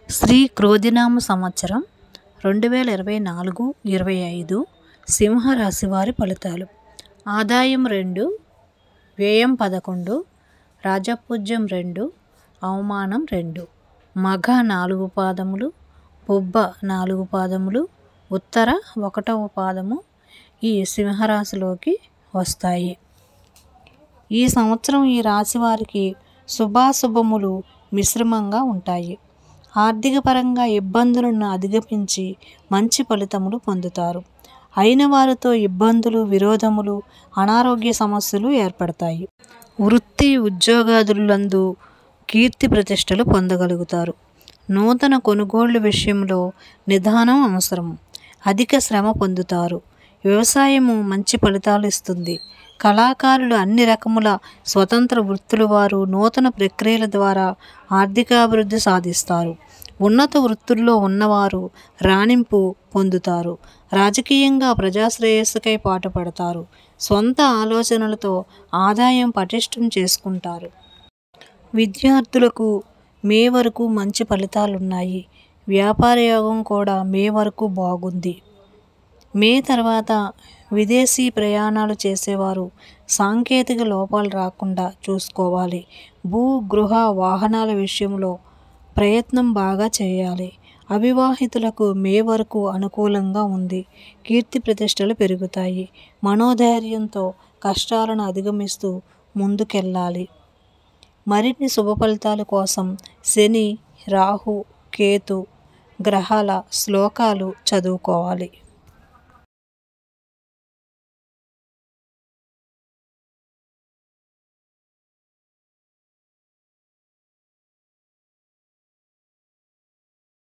శ్రీ క్రోధినామ సంవత్సరం 2024-25 సింహరాశి వారి ఫలితాలు. ఆదాయం 2, వ్యయం 11, రాజపూజ్యం 2, అవమానం 2, మఘ 4 పాదములు, పుబ్బ 4 పాదములు, ఉత్తర 1వ పాదము ఈ సింహరాశిలోకి వస్తాయి. ఈ సంవత్సరం ఈ రాశి వారికి శుభాశుభములు మిశ్రమంగా ఉంటాయి. ఆర్థిక పరంగా ఇబ్బందులను అధిగమించి మంచి ఫలితములు పొందుతారు. అయిన వారితో ఇబ్బందులు, విరోధములు, అనారోగ్య సమస్యలు ఏర్పడతాయి. వృత్తి ఉద్యోగాదులందు కీర్తి ప్రతిష్టలు పొందగలుగుతారు. నూతన కొనుగోళ్ల విషయంలో నిదానం అవసరం. అధిక శ్రమ పొందుతారు. వ్యవసాయము మంచి ఫలితాలు ఇస్తుంది. కళాకారులు, అన్ని రకముల స్వతంత్ర వృత్తుల వారు నూతన ప్రక్రియల ద్వారా ఆర్థికాభివృద్ధి సాధిస్తారు. ఉన్నత వృత్తుల్లో ఉన్నవారు రాణింపు పొందుతారు. రాజకీయంగా ప్రజాశ్రేయస్సుకై పాటుపడతారు. సొంత ఆలోచనలతో ఆదాయం పటిష్టం చేసుకుంటారు. విద్యార్థులకు మే వరకు మంచి ఫలితాలున్నాయి. వ్యాపార యోగం కూడా మే వరకు బాగుంది. మే తర్వాత విదేశీ ప్రయాణాలు చేసేవారు సాంకేతిక లోపాలు రాకుండా చూసుకోవాలి. భూ, గృహ, వాహనాల విషయంలో ప్రయత్నం బాగా చేయాలి. అవివాహితులకు మే వరకు అనుకూలంగా ఉంది. కీర్తి ప్రతిష్టలు పెరుగుతాయి. మనోధైర్యంతో కష్టాలను అధిగమిస్తూ ముందుకెళ్ళాలి. మరిన్ని శుభ ఫలితాల కోసం శని, రాహు, కేతు గ్రహాల శ్లోకాలు చదువుకోవాలి.